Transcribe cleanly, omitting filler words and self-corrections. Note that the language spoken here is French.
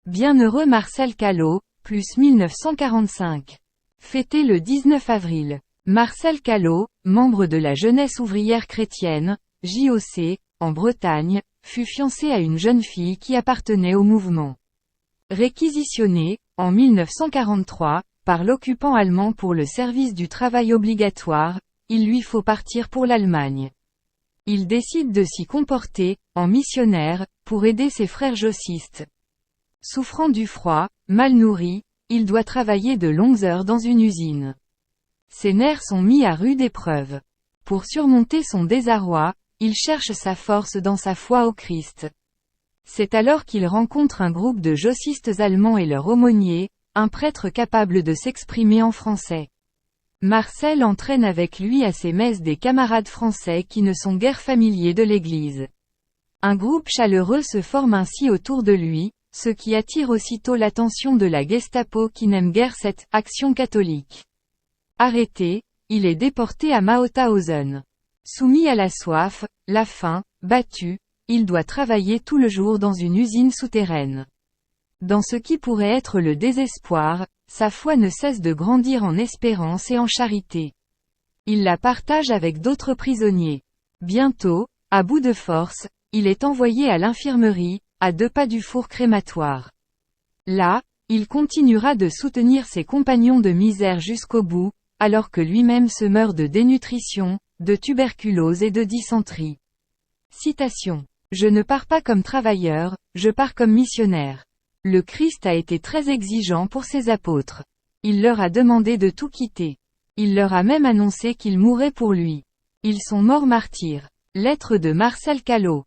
Bienheureux Marcel Callot, plus 1945. Fêté le 19 avril. Marcel Callot, membre de la Jeunesse ouvrière chrétienne, JOC, en Bretagne, fut fiancé à une jeune fille qui appartenait au mouvement. Réquisitionné, en 1943, par l'occupant allemand pour le service du travail obligatoire, il lui faut partir pour l'Allemagne. Il décide de s'y comporter, en missionnaire, pour aider ses frères jocistes. Souffrant du froid, mal nourri, il doit travailler de longues heures dans une usine. Ses nerfs sont mis à rude épreuve. Pour surmonter son désarroi, il cherche sa force dans sa foi au Christ. C'est alors qu'il rencontre un groupe de jocistes allemands et leur aumônier, un prêtre capable de s'exprimer en français. Marcel entraîne avec lui à ses messes des camarades français qui ne sont guère familiers de l'Église. Un groupe chaleureux se forme ainsi autour de lui, ce qui attire aussitôt l'attention de la Gestapo qui n'aime guère cette « action catholique ». Arrêté, il est déporté à Mauthausen. Soumis à la soif, la faim, battu, il doit travailler tout le jour dans une usine souterraine. Dans ce qui pourrait être le désespoir, sa foi ne cesse de grandir en espérance et en charité. Il la partage avec d'autres prisonniers. Bientôt, à bout de force, il est envoyé à l'infirmerie, à 2 pas du four crématoire. Là, il continuera de soutenir ses compagnons de misère jusqu'au bout, alors que lui-même se meurt de dénutrition, de tuberculose et de dysenterie. Citation. Je ne pars pas comme travailleur, je pars comme missionnaire. Le Christ a été très exigeant pour ses apôtres. Il leur a demandé de tout quitter. Il leur a même annoncé qu'ils mourraient pour lui. Ils sont morts martyrs. Lettre de Marcel Callot.